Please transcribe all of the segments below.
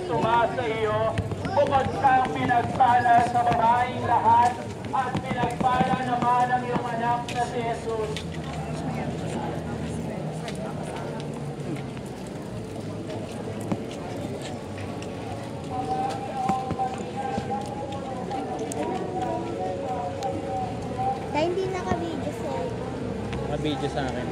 sumasa iyo, bukod kang pinagpala sa babaeng lahat, at pinagpala naman ang iyong anak na si Jesus. Kaya hindi naka-video sa'yo. Naka-video sa akin.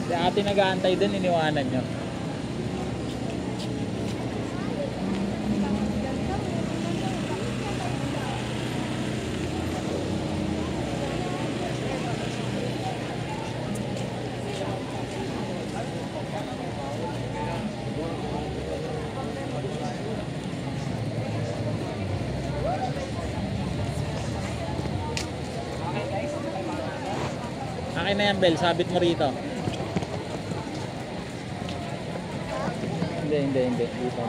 Si ate nag-aantay din, iniwanan nyo. Akin na yan, Bel. Sabit mo rito. Hindi. Dito.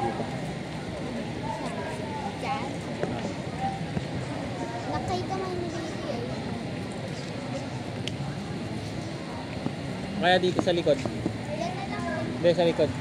Diyan? Nakay kamay ni Lily eh. Kaya dito sa likod. Yan na lang. Hindi, sa likod.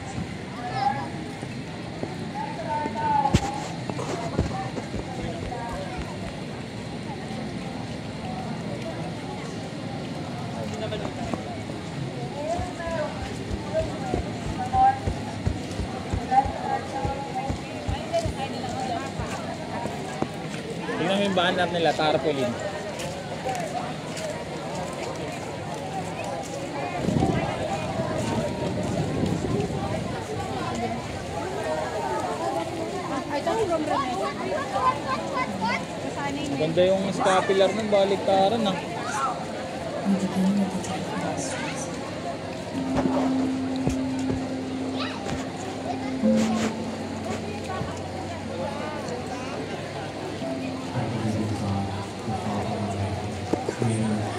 Tingnan mo yung banner nila, tarpaulin. Maganda yung scapular nun, baliktaran ah.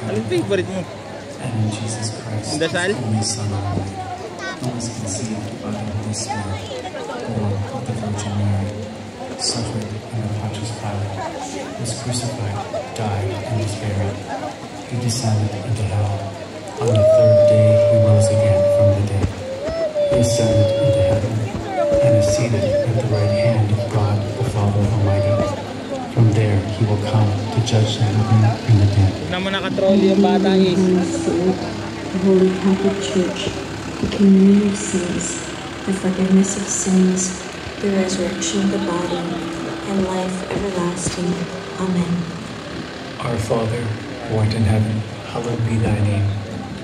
Anong favorite mo? And in Jesus Christ, Dasal? only Son of God, who was conceived by the Holy Spirit, born of the Virgin Mary, suffered under Pontius Pilate, was crucified, died, and was buried. He descended into hell. On the third day he rose again from the dead. He ascended into heaven, and is seated at the right hand of God the Father Almighty. From there he will come to judge the living and the dead. Naman nakatrolly yung bata is. The Holy Catholic Church, the communion of saints, the forgiveness of sins, the resurrection of the body, and life everlasting. Amen. Our Father, who art in heaven, hallowed be thy name.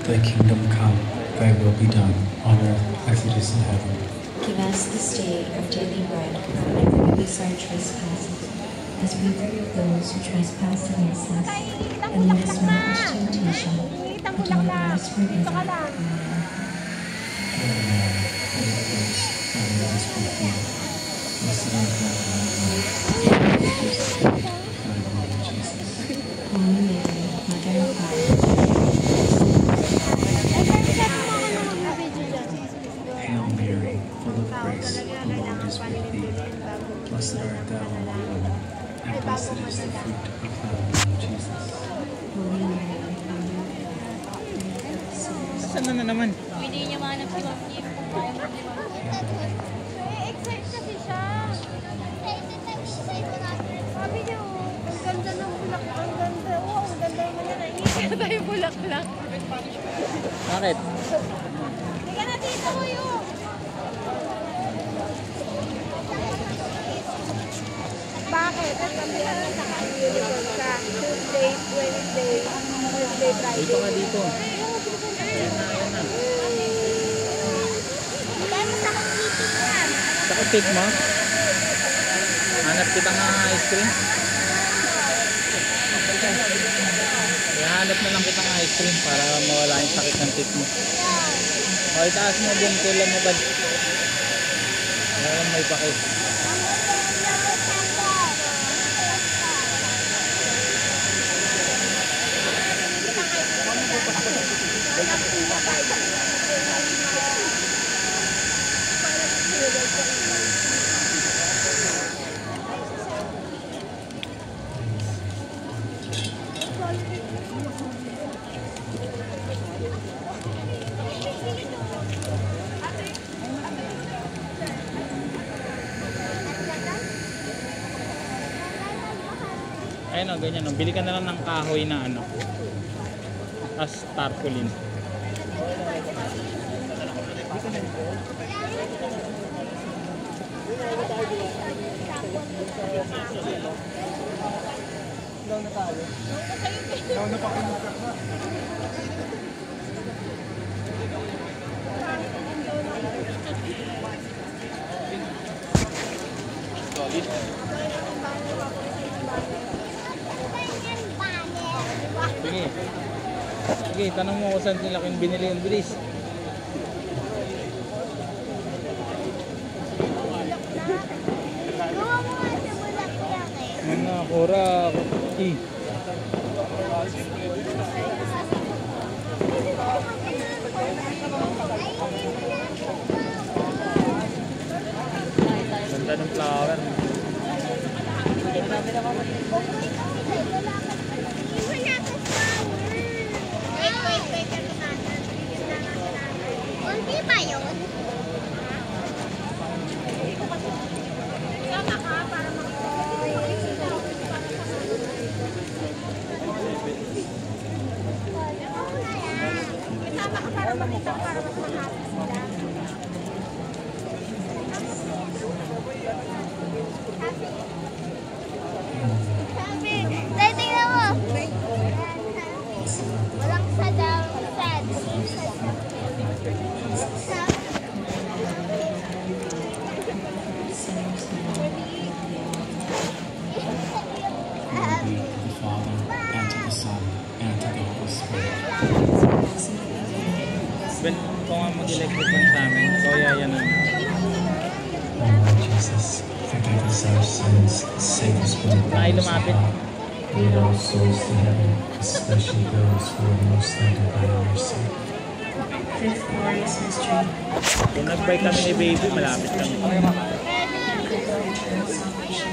Thy kingdom come, thy will be done, on earth as it is in heaven. Give us this day our daily bread, and forgive us our trespasses, as we forgive those who trespass against us. And lead us not into temptation, but deliver us from evil. Amen. Hail Mary, full of grace, the Lord is with thee. Blessed art thou among women, and blessed is the fruit of thy womb, Jesus. Holy Mary, Mother of God, Hail Mary, full of grace, the Lord is with thee. Blessed art thou among women, and blessed is the fruit of thy womb, Jesus. Holy Mary, Mother of God, pray for us sinners. Saan na naman? Hindi niya mahanap si Ma'am Kim. Excited kasi siya. Sabi niya, ang ganda ng bulaklak. Ang ganda. Oo, ang ganda naman yan. Naingat na tayo bulaklak. Bakit? Hindi ka na dito kayo. Bakit? At kami naka-uniform ka. Tuesday, Wednesday, Thursday, Friday. Dito ka dito. Ayan na. Dahil mo sa kakitin yan. Sa cake mo? Hanap kita nga ice cream. Ihanap na lang kita nga ice cream para mawala yung sakit ng tip mo. O, itaas mo din kila mo ba? Alam may pakit. Ayun o, ganyan o. Bili ka na lang ng kahoy na ano. As tarpaulin. Sige. Sige, tanong mo kung saan sila kung binili yung bilis. Ano, kura. Ganda ng flower. Kunti ba yun? Sama ka para makita para mas mahapos sila. Sabi, tingnan mo. Walang sadaw. Ben, kung nga mag-electric lang sa amin, so yan na. O Lord Jesus, forgive us our sins, save us from the Ay, lumapit. lead all souls to heaven, especially those who are most needed by your mercy. Fifth glorious mystery. Kung nag-bike kami ni baby, malapit kami. Eternal salvation.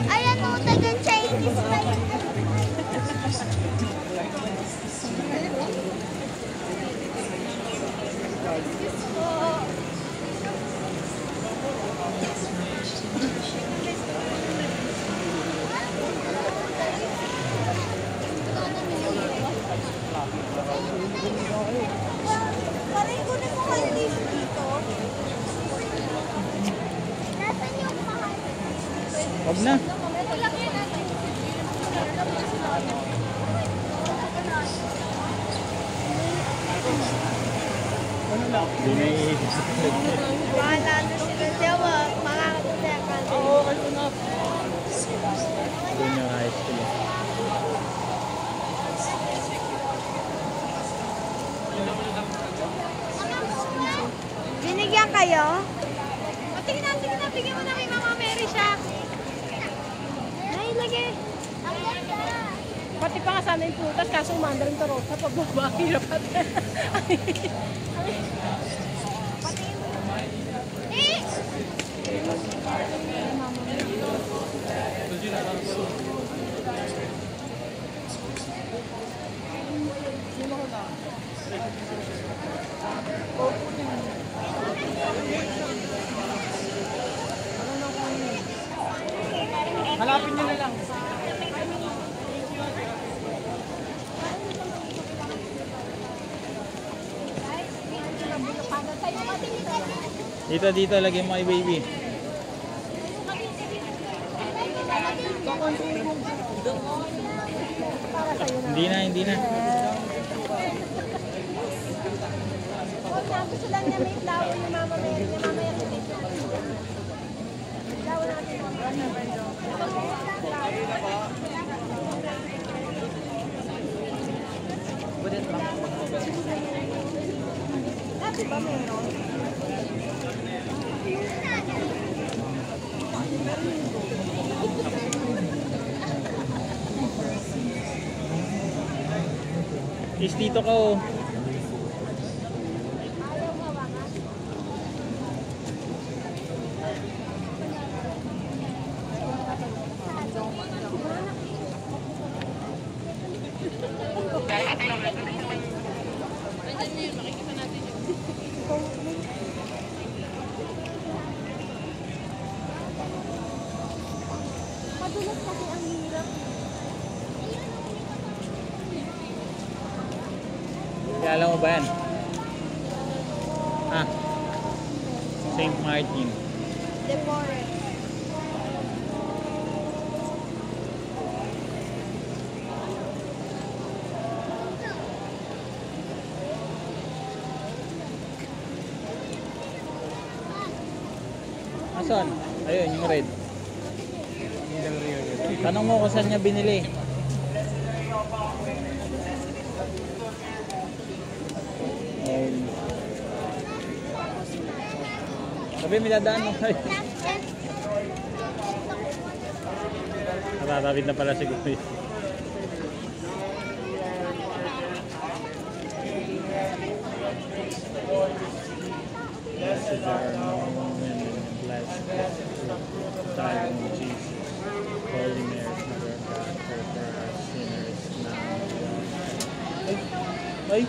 Ayan o, tagang Chinese pa yun. Parang ko na mahal dito. Nasaan yung mahal? Huwag na. Ito lang yan natin. Hindi na iisip. Bahala na sila. Siya mo, makakapunta. Oo, kayo na. Junior high school. Binigyan kayo? O, tingnan, bigyan mo na kay Mama Mary siya. Ay, lagi. Ang ganda. Pati pa nga sana yung putas, kaso umanda rin tarot sa pagbaba. Hirap at Pati eh! Halapin nyo na lang. Dito, lagyan mo kay baby. Hindi na. Gusto lang niya may flower ni Mama Mary. Ni Mama Mary dito. Flower natin. Dati ba meron? Is dito ka oh. Madulas kasi ang hirap. Kilala mo ba yan? Ah, St. Martin. De Forest. Asan? Ayun, yung red. Tanong mo kung saan niya binili. Ayun. Sabi, may dadaan mo. Natatawid na pala siguro yun. Blessed are all women and blessed is the child of Jesus. Holy Mary, Mother of God, pray for us sinners now and at our death. Ay!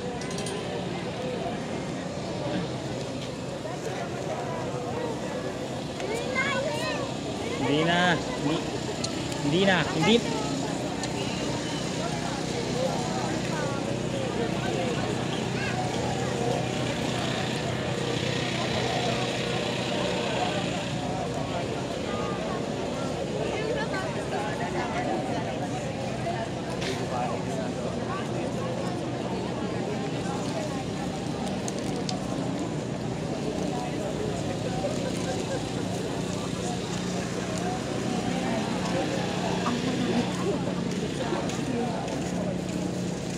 Hindi na. Hindi na. Hindi.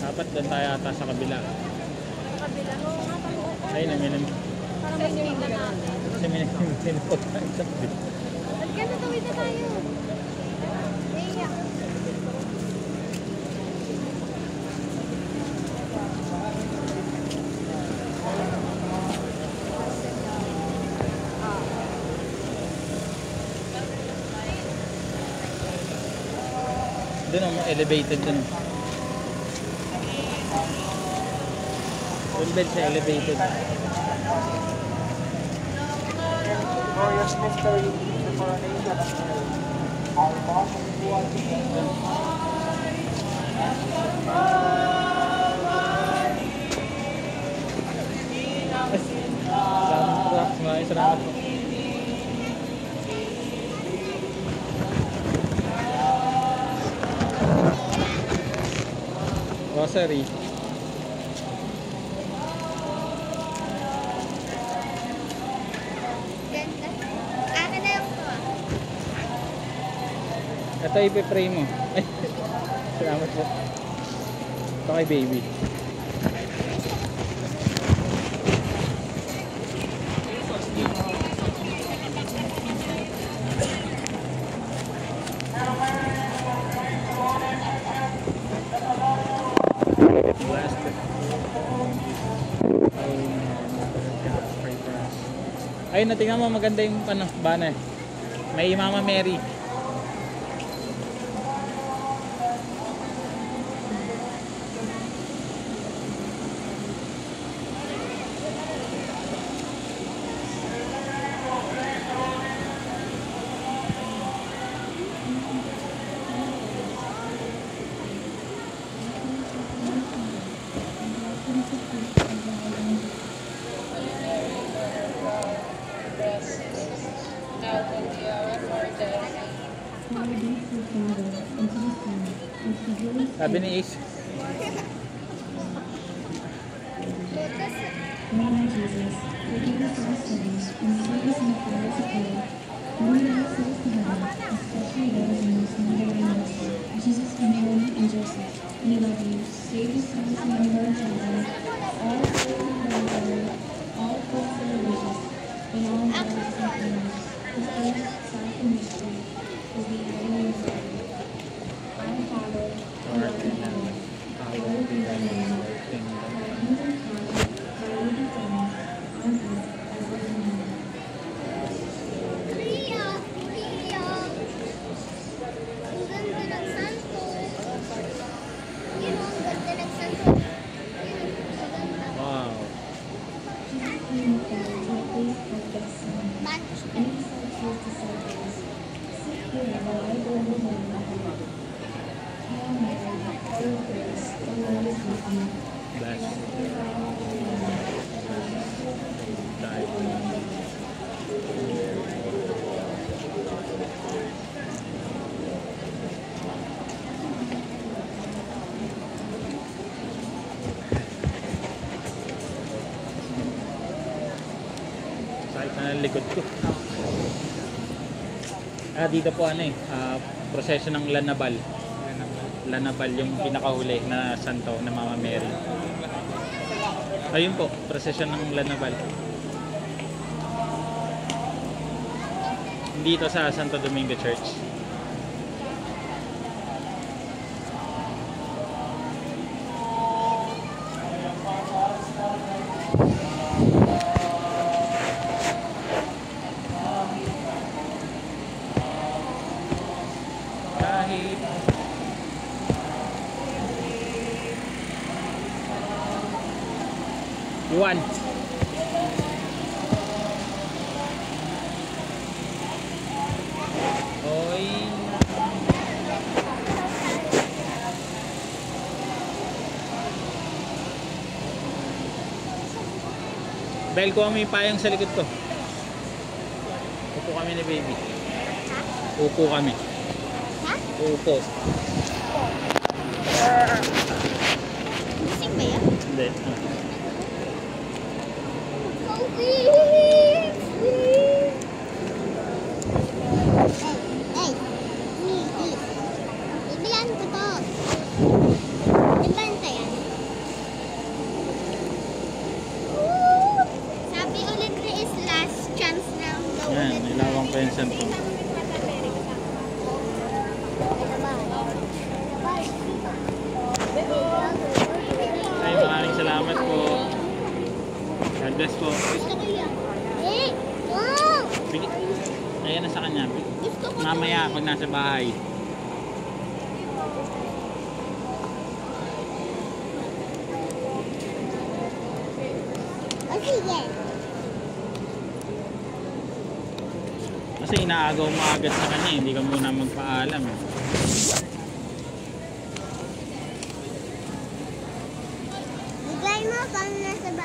Dapat doon tayo ata sa kabila. Sa kabila. Ayun na, may Para may tingnan natin. kasi may nagpag tayo sa kabila. Halika na, tawid na tayo. Iya. Doon ang elevated doon. Doon bed sa elevated. Glorious mystery, the coronation of Mary. Our Father who art in heaven, Maraming salamat po. Rosary. Ganda. Akin na yung to. Ito ipipray mo. Ay, salamat po. Ito kay baby. Ayun, natingnan mo, maganda yung banner. May Mama Mary. Sabi ni Ace. Lord Jesus, forgive us our sins and save us in the fires of hell. Lead all souls to heaven, especially those in most need of your mercy. Jesus, Mary, and Joseph, we love you. Save the souls of our is the heavenly Father. Our Father, who art in heaven, hallowed be thy name. Thy kingdom come, thy will be done on earth as it is in heaven. Wow. Jesus came from the place of Gethsemane, and he said to his disciples, "Sit here while I go over there and pray." Hail Mary, full of grace, the Lord is with you. Blessed sakit na ng likod ko. Dito po proseso ng Lanabal. Lanabal yung pinakahuli na santo na Mama Mary. Ayun po, proseso ng Lanabal. Dito sa Santo Domingo Church. Kahit Juan. Oy. Bel ko may payong sa likod ko. Upo kami ni baby. Upo kami. Ha? Upo. Gising ba yan? Hindi. Ibilan ko to. Ibanta yan. Sabi ulit na is last chance lang daw Yan, ulit. nilawang ko yung santo. Ay, maraming salamat po. God bless po. Gusto ko yan. Eh! Wow! Ayan na sa kanya. Gusto ko Mamaya pag nasa bahay. O sige. Kasi inaagaw mo agad sa kanya, hindi ka muna magpaalam. Bigay mo pang nasa bahay.